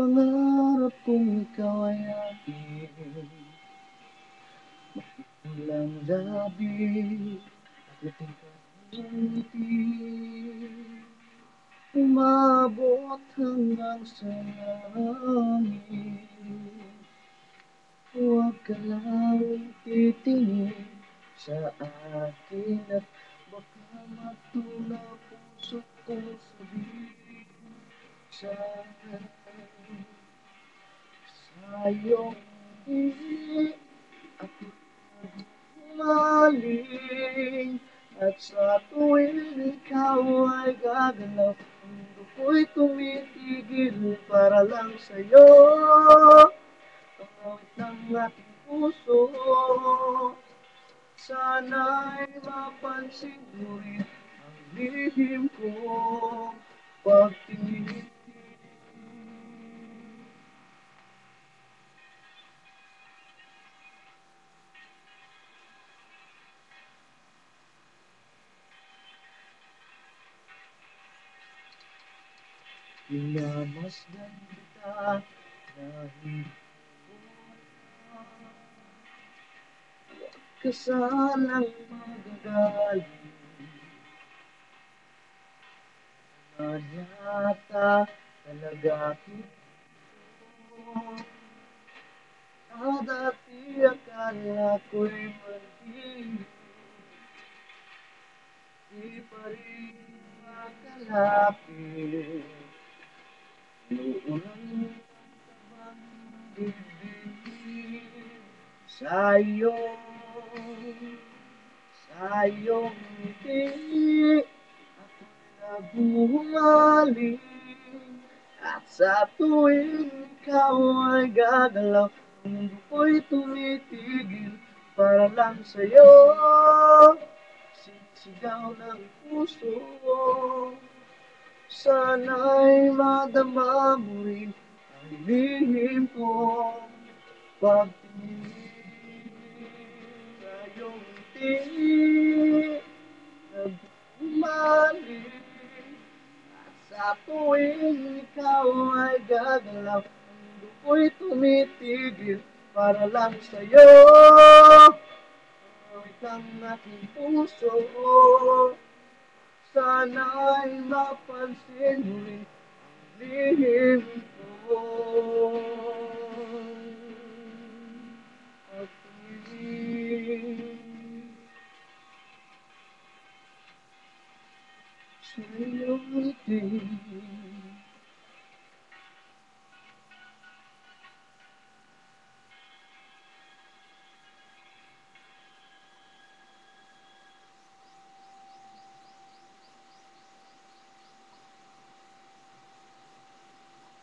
Pangarap kong ikaw ay akin, walang labi, ating ngiti, umabot hanggang sa langit. Huwag ka lang titingin sa akin at baka matulog puso ko sabihin sa iyong piling ako humaling at sa tuwing ikaw ay gagalaw ang mundo ko'y tumitigil para lang sa'yo. Pangawit ng ating puso, sana'y mapansin mo rin ang lihim ko pagtingin. Minamasdan kita dahil kasalang magagaling na yata talaga kita. Dati akala ko'y mali, di pa rin makalapit. Inuulan ang dibdib sa iyong ngiti. Ako'y naghumaling at sa tuwing ikaw ay gagalaw, ang mundo ko'y tumitigil para lang sa'yo. Sisigaw ng puso, sana'y madama mo rin ang lihim ko pagtingin sa iyong ngiti. Nagmumalik at sa tuwing ikaw ay gagalaw, ang mundo ko'y tumitigil para lang sa'yo. Awit ang aking puso, sana'y mapansin mo rin ang lihim ko pagtingin sa iyong ngiti.